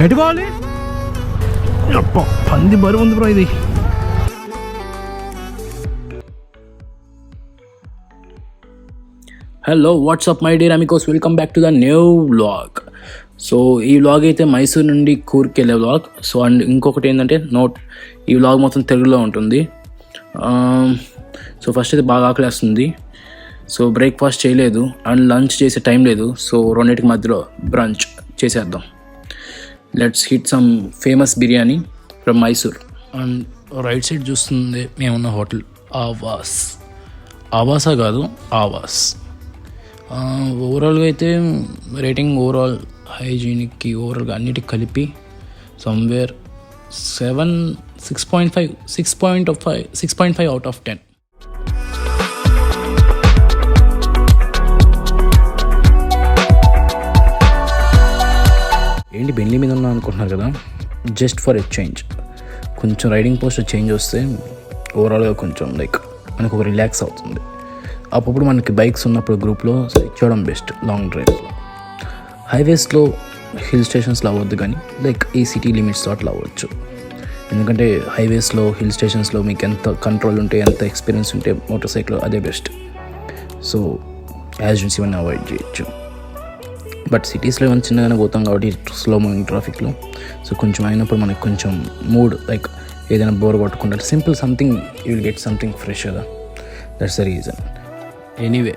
ఎటు పోవాలి? పంది బరువు ఉంది బ్రో ఇది. Hello what's up my dear amigos, welcome back to the new vlog. So ఈ వ్లాగ్ అయితే మైసూర్ నుండి కూర్కి వెళ్ళే వ్లాగ్. సో అండ్ ఇంకొకటి ఏంటంటే ఈ వ్లాగ్ మొత్తం తెలుగులో ఉంటుంది. సో ఫస్ట్ అయితే బాగా ఆకలేస్తుంది. సో బ్రేక్ఫాస్ట్ చేయలేదు అండ్ లంచ్ చేసే టైం లేదు. సో రెండింటికి మధ్యలో బ్రంచ్ చేసేద్దాం. Let's hit some famous biryani from Mysore. And right side చూస్తుంది మేమున్న హోటల్ ఆవాస్. ఆవాసా కాదు, ఆవాస్. ఓవరాల్గా అయితే రేటింగ్ ఓవరాల్ హైజీనిక్కి ఓవరాల్గా అన్నిటికి కలిపి సమ్వేర్ 6.5 అవుట్ ఆఫ్ 10. ఏంటి బెండ్లీ మీద ఉన్నా అనుకుంటున్నారు కదా, జస్ట్ ఫర్ ఎ చేంజ్. కొంచెం రైడింగ్ పోస్టర్ చేంజ్ వస్తే ఓవరాల్గా కొంచెం మనకు ఒక రిలాక్స్ అవుతుంది. అప్పుడు మనకి బైక్స్ ఉన్నప్పుడు గ్రూప్లో ఇచ్చడం బెస్ట్ లాంగ్ డ్రైవ్స్లో. హైవేస్లో హిల్ స్టేషన్స్లో అవ్వద్దు, కానీ ఈ సిటీ లిమిట్స్లో అట్లా అవ్వచ్చు. ఎందుకంటే హైవేస్లో హిల్ స్టేషన్స్లో మీకు ఎంత కంట్రోల్ ఉంటే, ఎంత ఎక్స్పీరియన్స్ ఉంటే మోటార్ సైకిల్ అదే బెస్ట్. సో యాక్సిడెంట్స్ ఇవన్నీ అవాయిడ్ చేయొచ్చు. బట్ సిటీస్లో ఏమైనా చిన్నగానే పోతాం కాబట్టి స్లో మూవింగ్ ట్రాఫిక్లో. సో కొంచెం అయినప్పుడు మనకి కొంచెం మూడ్ ఏదైనా బోర్ కొట్టుకుంటే simple something you will get something fresh కదా. That's the reason. ఎనీవే,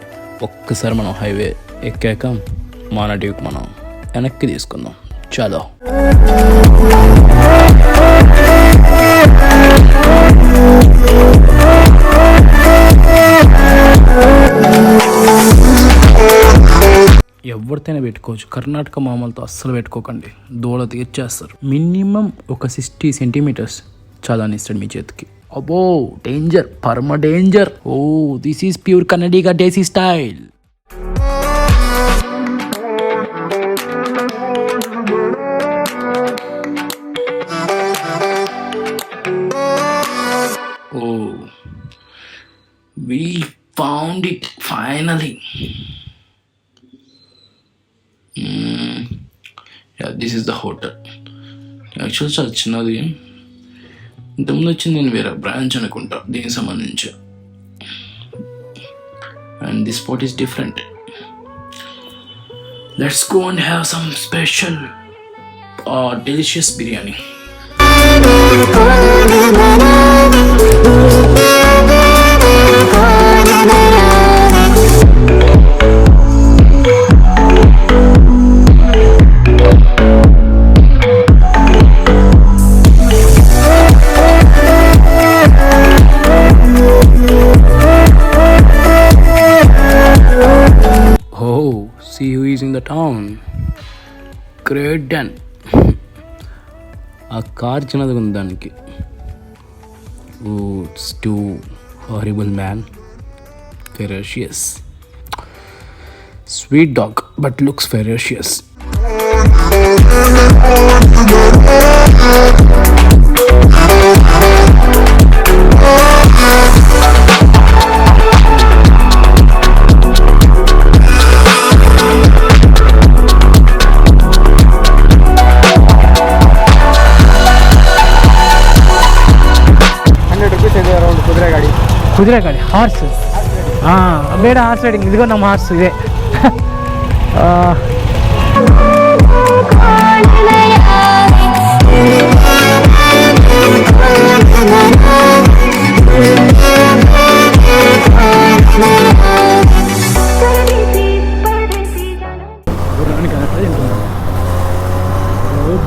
ఒక్కసారి మనం హైవే ఎక్కాక మన డ్యూక్ మనం వెనక్కి తీసుకుందాం. చలో. ఎవరితోనే పెట్టుకోవచ్చు, కర్ణాటక మామూలుతో అస్సలు పెట్టుకోకండి, దూల తీర్చేస్తారు. మినిమం ఒక 60 సెంటీమీటర్స్ చాలా ఇస్తాడు మీ చేతికి. అబ్బో డేంజర్, పరమ danger. Oh this is pure Kannadiga desi style. Oh we found it finally. Yeah, this is the hotel. Actual చాలా చిన్నది. ఇంతకుముందు వచ్చింది నేను వేరే బ్రాంచ్ అనుకుంటా దీనికి సంబంధించి. And this spot is different. Let's go and have some special delicious biryani. See who is in the town. Great done. ఆ కార్ చిన్నదిగా ఉంది దానికి. It's too horrible man. Ferocious. Sweet dog but looks ferocious. కుదిరే గాడి horse ಬೇಡ, horse riding. ఇదిగో ನಮ್ಮ horse ఇదే.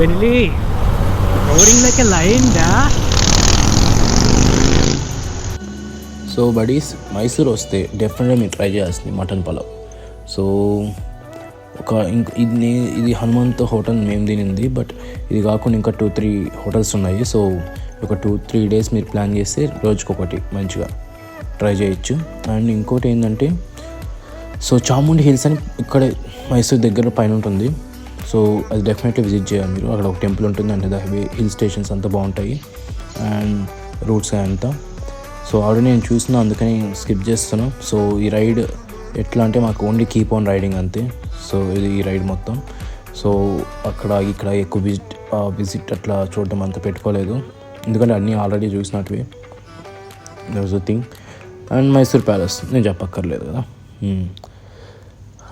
Benelli roading like a lion డా. సో బడీస్, మైసూర్ వస్తే డెఫినెట్గా మీరు ట్రై చేయాల్సింది మటన్ పలావ్. సో ఇది హనుమంత్ హోటల్ మేము తినింది. బట్ ఇది కాకుండా ఇంకా 2-3 హోటల్స్ ఉన్నాయి. సో ఒక 2-3 డేస్ మీరు ప్లాన్ చేస్తే రోజుకొకటి మంచిగా ట్రై చేయొచ్చు. అండ్ ఇంకోటి ఏంటంటే, సో చాముండి హిల్స్ అని ఇక్కడే మైసూర్ దగ్గర పైన ఉంటుంది. సో అది డెఫినెట్లీ విజిట్ చేయాలి మీరు. అక్కడ ఒక టెంపుల్ ఉంటుంది, అంటే హిల్ స్టేషన్స్ అంతా బాగుంటాయి అండ్ రూట్స్ అంతా. సో ఆల్రెడీ నేను చూసిన, అందుకని స్కిప్ చేస్తున్నాను. సో ఈ రైడ్ ఎట్లా అంటే మాకు ఓన్లీ కీప్ ఆన్ రైడింగ్ అంతే. సో ఇది ఈ రైడ్ మొత్తం. సో అక్కడ ఇక్కడ ఎక్కువ విజిట్ అట్లా చూడడం అంత పెట్టుకోలేదు, ఎందుకంటే అన్నీ ఆల్రెడీ చూసినట్టువి. That the thing. And Mysore palace నేను చెప్పక్కర్లేదు కదా.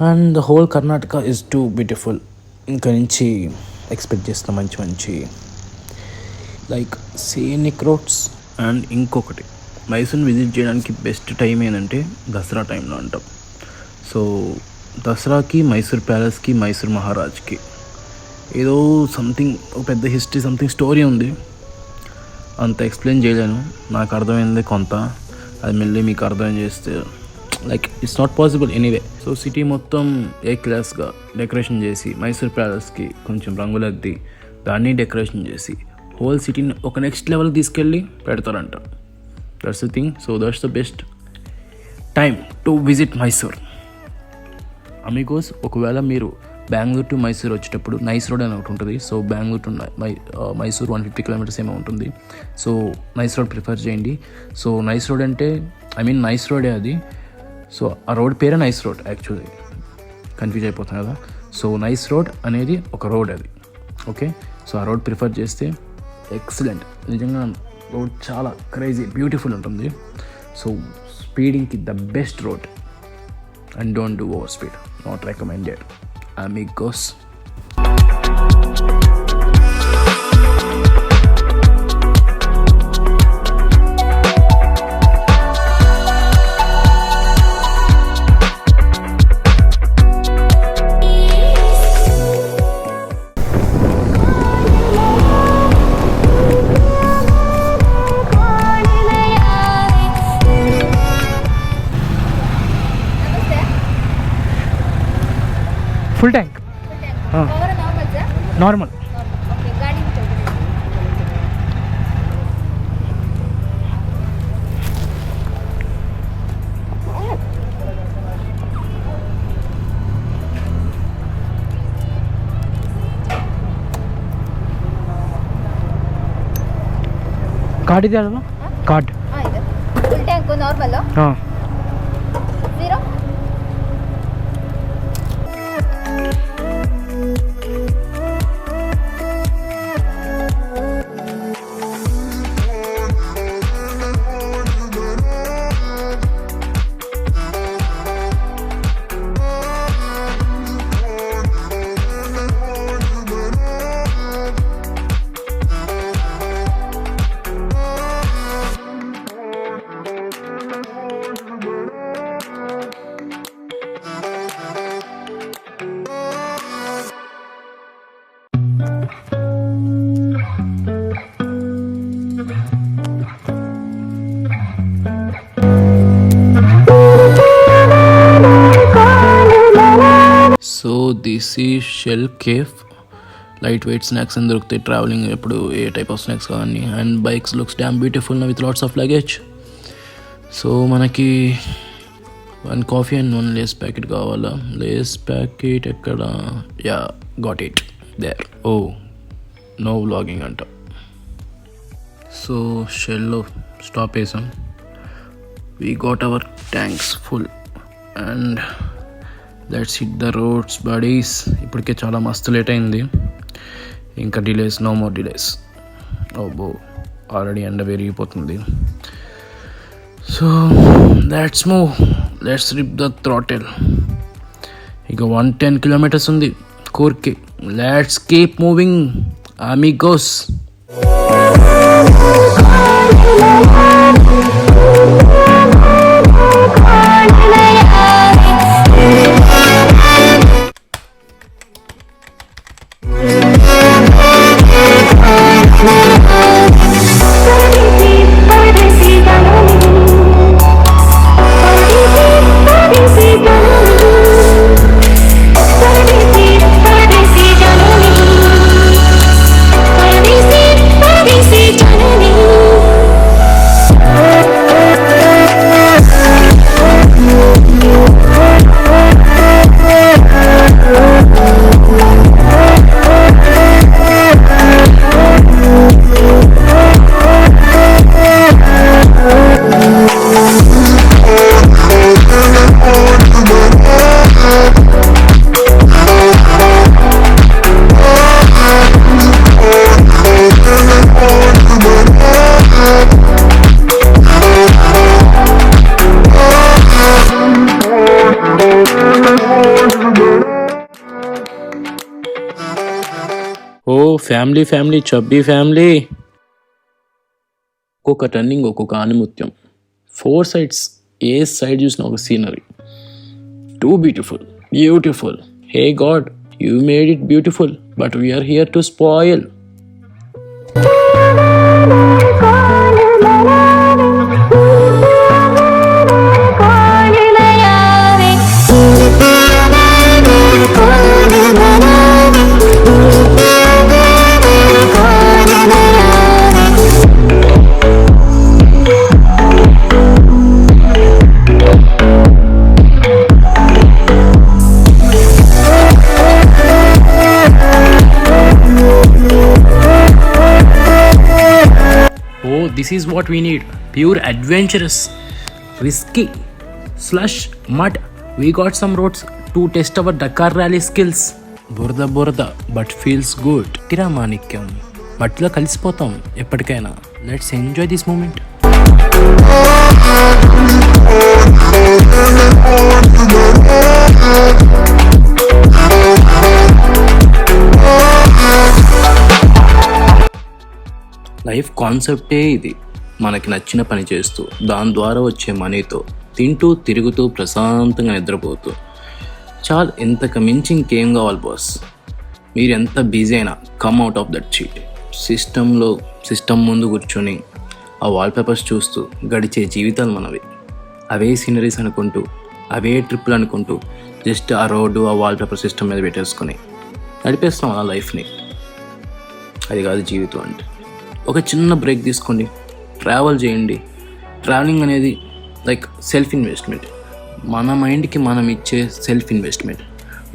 And the whole Karnataka is too beautiful. ఇంకా నుంచి ఎక్స్పెక్ట్ చేస్తాం మంచి మంచి లైక్ సీనిక్ రోడ్స్. అండ్ ఇంకొకటి, మైసూర్ని విజిట్ చేయడానికి బెస్ట్ టైం ఏంటంటే దసరా టైంలో అంటాం. సో దసరాకి, మైసూర్ ప్యాలెస్కి, మైసూర్ మహారాజ్కి ఏదో సంథింగ్ ఒక పెద్ద హిస్టరీ, సంథింగ్ స్టోరీ ఉంది. అంత ఎక్స్ప్లెయిన్ చేయలేను, నాకు అర్థమైంది కొంత, అది మళ్ళీ మీకు అర్థం చేస్తే like it's not possible anyway. So city మొత్తం ఏ క్లాస్గా డెకరేషన్ చేసి, మైసూర్ ప్యాలెస్కి కొంచెం రంగులద్ది దాన్ని డెకరేషన్ చేసి హోల్ సిటీని ఒక నెక్స్ట్ లెవెల్కి తీసుకెళ్ళి పెడతారంట. That's the thing. So that's the best time to visit Mysore. Amigos, ఒకవేళ మీరు బెంగళూరు టు మైసూర్ వచ్చేటప్పుడు నైస్ రోడ్ అని ఒకటి ఉంటుంది. So Bengaluru to Mysore 150 kilometres ఏమో ఉంటుంది. సో నైస్ రోడ్ ప్రిఫర్ చేయండి. సో నైస్ రోడ్ అంటే నైస్ రోడే అది. సో ఆ రోడ్ పేరే నైస్ రోడ్, యాక్చువల్లీ కన్ఫ్యూజ్ అయిపోతాం కదా. సో నైస్ రోడ్ అనేది ఒక రోడ్ అది, ఓకే. సో ఆ రోడ్ ప్రిఫర్ చేస్తే ఎక్సలెంట్, నిజంగా రోడ్ చాలా క్రేజీ బ్యూటిఫుల్ ఉంటుంది. సో స్పీడింగ్కి the best road. And don't do over speed, not recommended amigos. Full tank हाँ नॉर्मल. कार्ड ಇದೆ ಅಲ್ವಾ? ಕಾರ್ಡ್ ಇದೆ. Full tank normal. ಹಾಂ. ಜೀರೋ. సో దిస్ ఈ Shell cafe. Light weight snacks అని దొరుకుతాయి ట్రావెలింగ్ ఎప్పుడు, ఏ టైప్ ఆఫ్ స్నాక్స్ కానీ. And bikes looks damn beautiful with lots of luggage. So మనకి 1 కాఫీ అండ్ 1 లేస్ ప్యాకెట్ కావాలా. లేస్ ప్యాకెట్ ఎక్కడ? Yeah, got it there. Oh no vlogging అంట. So షెల్లో స్టాప్ వేసాం. We got our tanks full and let's hit the roads buddies. ఇప్పటికే చాలా మస్తు late అయింది, ఇంకా delays, no more delays. Oh already ఎండ పెరిగిపోతుంది. So let's move, let's rip the throttle. ఇక 110 కిలోమీటర్స్ ఉంది కూర్కి. Let's keep moving amigos. Oh family family chubby family. ఒక్కొక్క టర్నింగ్ ఒక్కొక్క ఆనిముత్యం. 4 సైడ్స్, ఏ సైడ్ చూసినా ఒక scenery. Too beautiful. Hey God, you made it beautiful, but we are here to spoil. This is what we need. Pure adventurous, risky, slush, mud. We got some roads to test our Dakar rally skills. Burda, but feels good. Tiramanikam. మట్టిలో కలిసిపోతాం ఎప్పటికైనా. Let's enjoy this moment. Life కాన్సెప్టే ఇది. మనకి నచ్చిన పని చేస్తూ, దాని ద్వారా వచ్చే మనీతో తింటూ తిరుగుతూ ప్రశాంతంగా నిద్రపోతూ చాలు. ఇంతకు మించి ఇంకేం కావాలి బాస్? మీరు ఎంత బిజీ అయినా come out of that sheet. System ముందు కూర్చొని ఆ వాల్పేపర్స్ చూస్తూ గడిచే జీవితాలు మనవి. అవే సీనరీస్ అనుకుంటూ, అవే ట్రిప్పులు అనుకుంటూ, జస్ట్ ఆ రోడ్డు, ఆ వాల్పేపర్ సిస్టమ్ మీద పెట్టేసుకొని నడిపేస్తాం ఆ లైఫ్ని. అది కాదు జీవితం అంటే. ఒక చిన్న బ్రేక్ తీసుకోండి, ట్రావెల్ చేయండి. ట్రావెలింగ్ అనేది లైక్ సెల్ఫ్ ఇన్వెస్ట్మెంట్. మన మైండ్కి మనం ఇచ్చే సెల్ఫ్ ఇన్వెస్ట్మెంట్.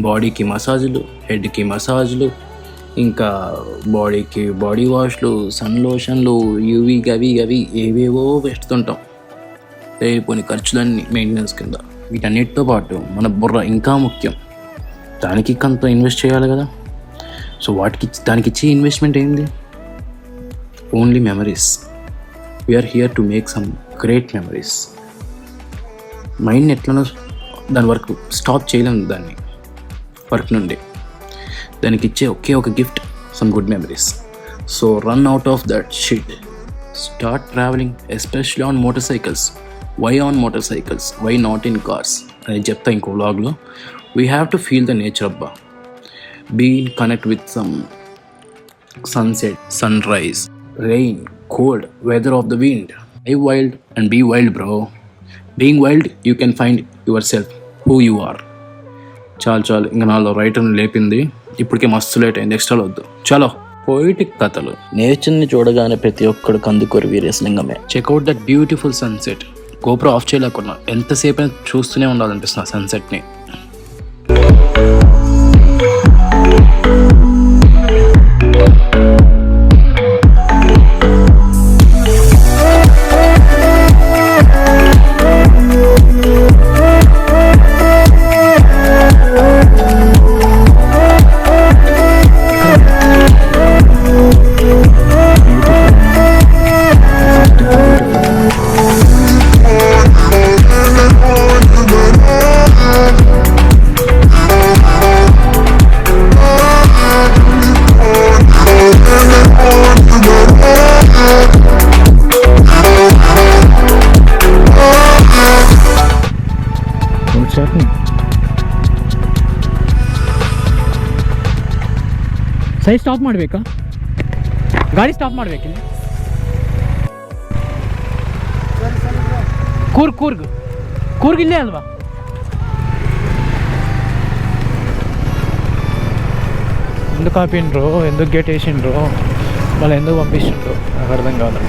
బాడీకి మసాజులు, హెడ్కి మసాజులు, ఇంకా బాడీకి బాడీ వాష్లు, సన్ లోషన్లు, యూవి గవి ఏవేవో పెడుతుంటాం. లేనిపోని ఖర్చులన్నీ మెయింటెనెన్స్ కింద. వీటన్నిటితో పాటు మన బుర్ర ఇంకా ముఖ్యం. దానికి కొంత ఇన్వెస్ట్ చేయాలి కదా. సో దానికి ఇచ్చే ఇన్వెస్ట్మెంట్ ఏంది? Only memories. We are here to make some great memories. Mind ఎట్లనో దాని వరకు స్టాప్ చేయలేము. దాన్ని వర్క్ నుండి దానికి ఇచ్చే ఒకే ఒక gift, some good memories. So run out of that shit. Start travelling, especially on motorcycles. Why on motorcycles, why not in cars అని చెప్తా ఇంకో వ్లాగ్లో. We have to feel the nature అబ్బా. Be in connect with some sunset, sunrise, rain, cold, weather of the wind. Live wild and be wild, bro. Being wild, you can find yourself, who you are. చాలు ఇంకా నాలో రైటర్ని లేపింది. ఇప్పటికే మస్తు late అయింది, ఎక్స్ట్రాలో వద్దు. చలో. పోయిటిక్ కథలు. నేచర్ని చూడగానే ప్రతి ఒక్కడు కందుకూరి వీరేశలింగమే. Check out that beautiful sunset. GoPro off చేయలేకున్నా ఎంతసేపు అయినా చూస్తూనే ఉండాలనిపిస్తుంది ఆ సన్సెట్ని. ಸೈ ಸ್ಟಾಪ್ ಮಾಡಬೇಕಾ? ಗಾಡಿ ಸ್ಟಾಪ್ ಮಾಡಬೇಕಿಲ್ಲ? ಕೂರ್ಗ್ ಇಲ್ಲೇ ಅಲ್ವಾ? ఎందుకు ఆపిండ్రు, ఎందుకు గేట్ వేసిండ్రు, మళ్ళీ ఎందుకు పంపిస్తుండ్రు నాకు అర్థం కాదు.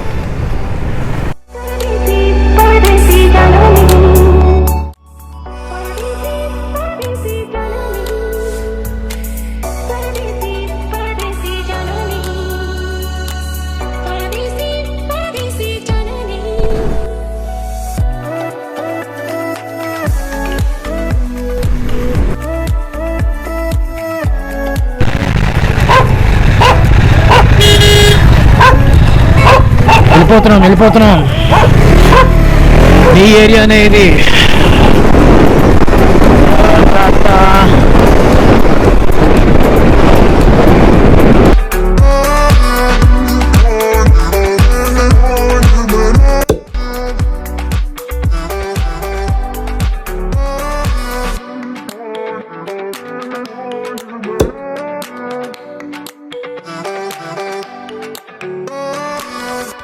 వెళ్ళిపోతున్నాం. ఈ ఏరియానే ఇది.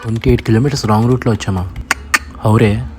28 కిలోమీటర్స్ రాంగ్ రూట్లో వచ్చామా. హౌరే